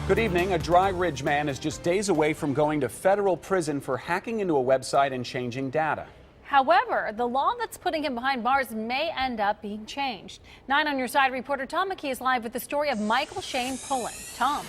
Good evening. A Dry Ridge man is just days away from going to federal prison for hacking into a website and changing data. However, the law that's putting him behind bars may end up being changed. 9 on Your Side reporter Tom McKee is live with the story of Michael Shane Pollan. Tom.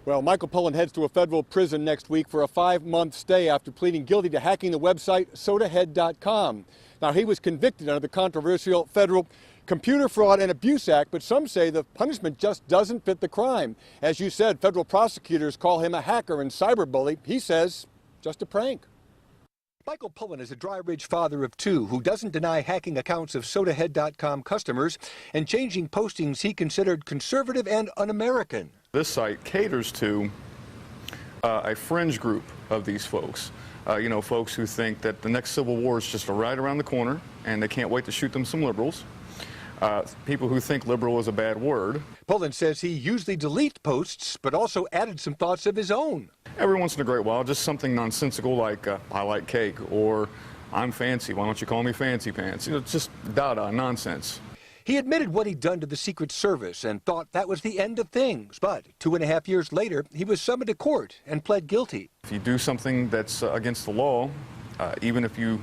Well, Michael Pollan heads to a federal prison next week for a 5-month stay after pleading guilty to hacking the website sodahead.com. Now, he was convicted under the controversial federal Computer Fraud and Abuse Act, but some say the punishment just doesn't fit the crime. As you said, federal prosecutors call him a hacker and cyberbully. He says, just a prank. Michael Pollan is a Dry Ridge father of 2 who doesn't deny hacking accounts of sodahead.com customers and changing postings he considered conservative and un-American. This site caters to a fringe group of these folks. Folks who think that the next Civil War is just right around the corner and they can't wait to shoot them some liberals. People who think liberal is a bad word. Pollan says he usually deletes posts, but also added some thoughts of his own. Every once in a great while, just something nonsensical like, I like cake, or I'm fancy, why don't you call me Fancy Pants? It's just nonsense. He admitted what he'd done to the Secret Service and thought that was the end of things. But 2.5 years later, he was summoned to court and pled guilty. If you do something that's against the law, even if you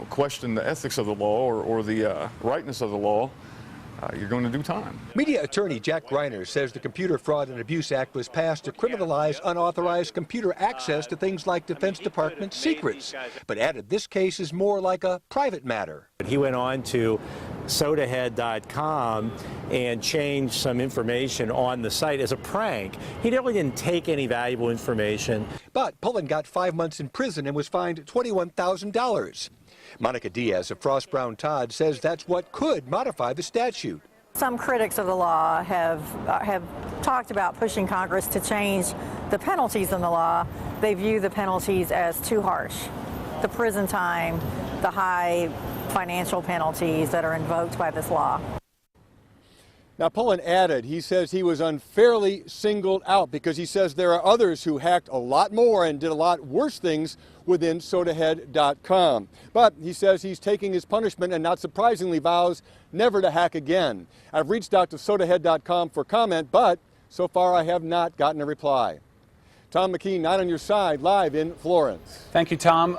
question the ethics of the law or the rightness of the law, you're going to do time. Media attorney Jack Ryder says the Computer Fraud and Abuse Act was passed to criminalize unauthorized computer access to things like Defense Department secrets, but added this case is more like a private matter. He went on to sodahead.com and changed some information on the site as a prank. He really didn't take any valuable information. But Pollan got 5 months in prison and was fined $21,000. Monika Diaz of Frost Brown Todd says that's what could modify the statute. Some critics of the law have talked about pushing Congress to change the penalties in the law. They view the penalties as too harsh. The prison time, the high financial penalties that are invoked by this law. Now, Pollan added, he says he was unfairly singled out because he says there are others who hacked a lot more and did a lot worse things within sodahead.com. But he says he's taking his punishment and not surprisingly vows never to hack again. I've reached out to sodahead.com for comment, but so far I have not gotten a reply. Tom McKee, 9 on Your Side, live in Florence. Thank you, Tom.